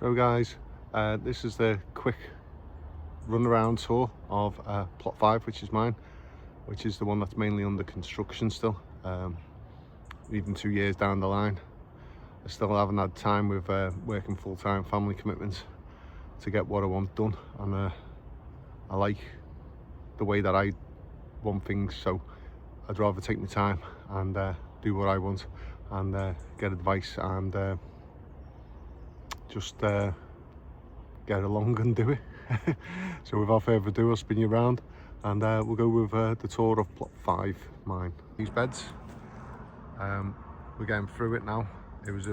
So guys, this is the quick run around tour of plot 5, which is mine, which is the one that's mainly under construction still. Even 2 years down the line, I still haven't had time with working full-time family commitments to get what I want done, and I like the way that I want things, so I'd rather take my time and do what I want and get advice and just get along and do it. So without further ado, I'll spin you around and we'll go with the tour of plot 5, mine. These beds, we're getting through it now. It was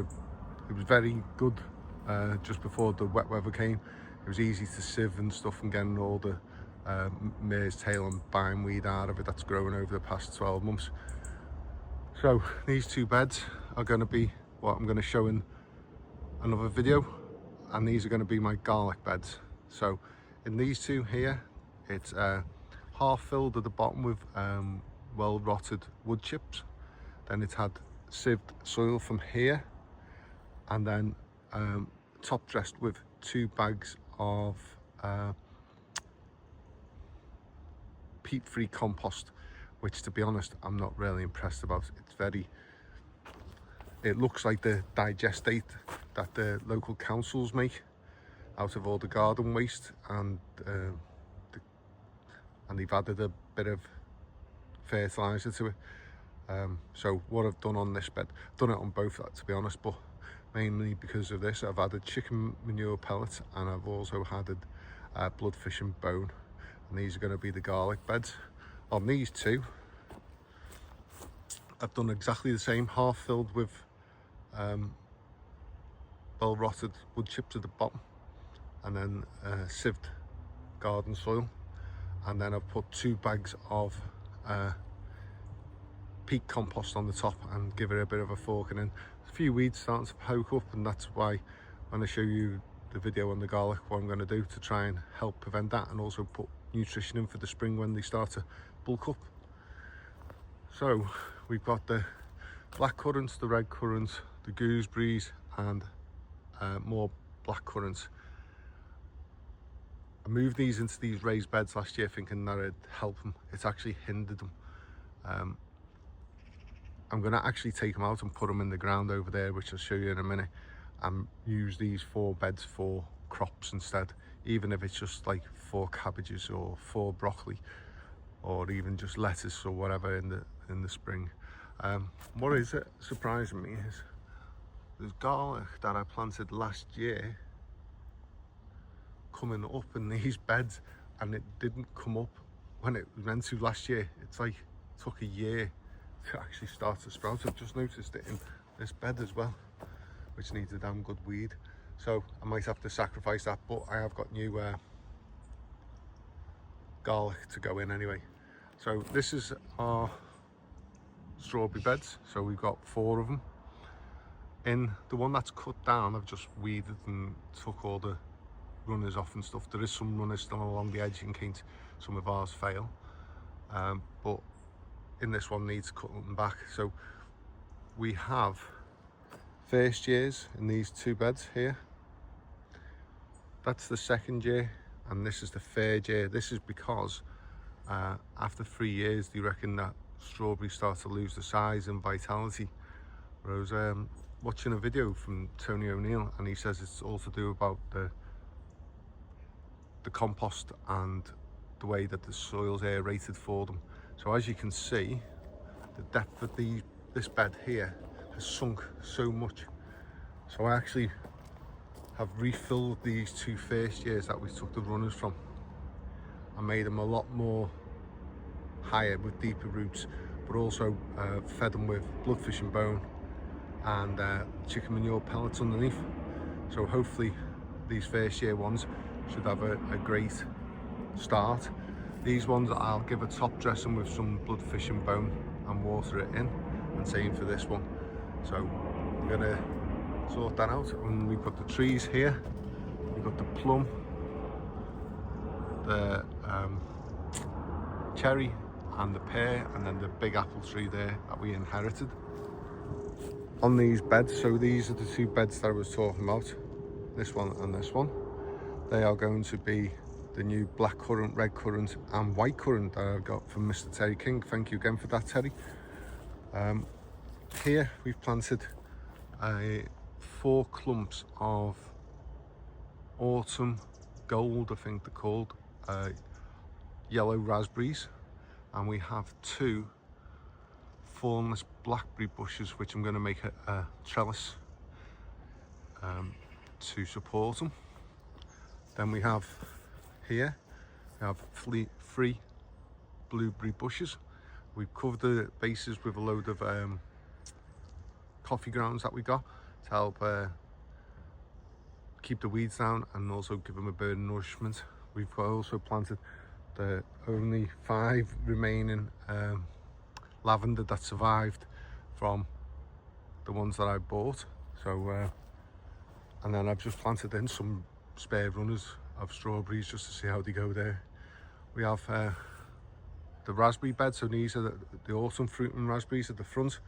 very good just before the wet weather came. It was easy to sieve and stuff and getting all the mare's tail and bindweed out of it that's grown over the past 12 months. So these 2 beds are going to be what I'm going to show in another video, and these are going to be my garlic beds. So in these 2 here, it's half filled at the bottom with well rotted wood chips, then it's had sieved soil from here, and then top dressed with 2 bags of peat-free compost, which, to be honest, I'm not really impressed about. It looks like the digestate that the local councils make out of all the garden waste, and they've added a bit of fertilizer to it. So what I've done on this bed, done it on both, to be honest, but mainly because of this, I've added chicken manure pellets, and I've also added bloodfish and bone, and these are going to be the garlic beds. On these 2, I've done exactly the same, half filled with well rotted wood chips at the bottom, and then sieved garden soil, and then I've put 2 bags of peat compost on the top and give it a bit of a forking in. A few weeds starting to poke up, and that's why when I show you the video on the garlic, what I'm going to do to try and help prevent that, and also put nutrition in for the spring when they start to bulk up. So we've got the black currants, the red currants, the gooseberries, and more black currants. I moved these into these raised beds last year thinking that it'd help them. It's actually hindered them. I'm going to actually take them out and put them in the ground over there, which I'll show you in a minute, and use these 4 beds for crops instead, even if it's just like 4 cabbages or 4 broccoli, or even just lettuce or whatever in the spring. What is it surprising me is there's garlic that I planted last year coming up in these beds, and it didn't come up when it was meant to last year. It's like it took a year to actually start to sprout. I've just noticed it in this bed as well, which needs a damn good weed, so I might have to sacrifice that, but I have got new garlic to go in anyway. So this is our strawberry beds, so we've got 4 of them. In the one that's cut down, I've just weeded and took all the runners off and stuff. There is some runners still along the edge in case some of ours fail, but in this one needs cutting back. So we have first years in these 2 beds here, that's the 2nd year, and this is the 3rd year. This is because after 3 years they reckon that strawberries start to lose the size and vitality. I was watching a video from Tony O'Neill, and he says it's all to do about the compost and the way that the soil's aerated for them. So as you can see, the depth of this bed here has sunk so much. So I actually have refilled these 2 first years that we took the runners from. I made them a lot more higher with deeper roots, but also fed them with bloodfish and bone and chicken manure pellets underneath. So hopefully these first year ones should have a great start. These ones I'll give a top dressing with some bloodfish and bone and water it in, and same for this one. So I'm gonna sort that out. And we've got the trees here, we've got the plum, the cherry and the pear, and then the big apple tree there that we inherited. On these beds, so these are the 2 beds that I was talking about. this one and this one. They are going to be the new black currant, red currant and white currant that I got from Mr. Terry King. Thank you again for that, Terry. Here we've planted 4 clumps of autumn gold, I think they're called, yellow raspberries, and we have 2 thornless blackberry bushes which I'm going to make a trellis to support them. Then we have here, we have 3 blueberry bushes. We've covered the bases with a load of coffee grounds that we got to help keep the weeds down and also give them a bit of nourishment. We've also planted the only 5 remaining lavender that survived from the ones that I bought. So and then I've just planted in some spare runners of strawberries just to see how they go there. We have the raspberry bed, so these are the autumn fruit and raspberries at the front.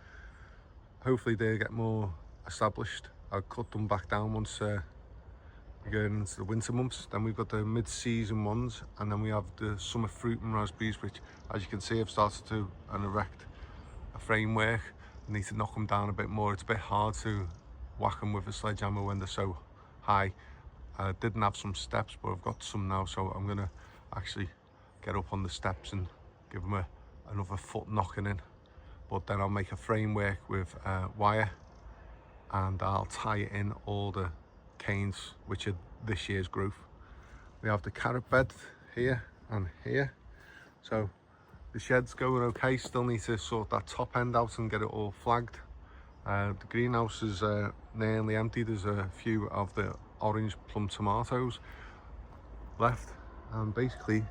Hopefully they get more established. I'll cut them back down once we go into the winter months. Then we've got the mid-season ones, and then we have the summer fruit and raspberries, which, as you can see, I've started to erect a framework. I need to knock them down a bit more. It's a bit hard to whack them with a sledgehammer when they're so high. I didn't have some steps, but I've got some now, so I'm gonna actually get up on the steps and give them another foot knocking in. But then I'll make a framework with wire, and I'll tie in all the canes which are this year's growth. We have the carrot bed here and here, so the shed's going okay. Still need to sort that top end out and get it all flagged. The greenhouse is nearly empty. There's a few of the orange plum tomatoes left, and basically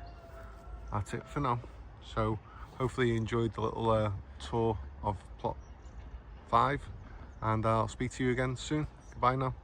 that's it for now. So hopefully you enjoyed the little tour of plot 5, and I'll speak to you again soon. Goodbye now.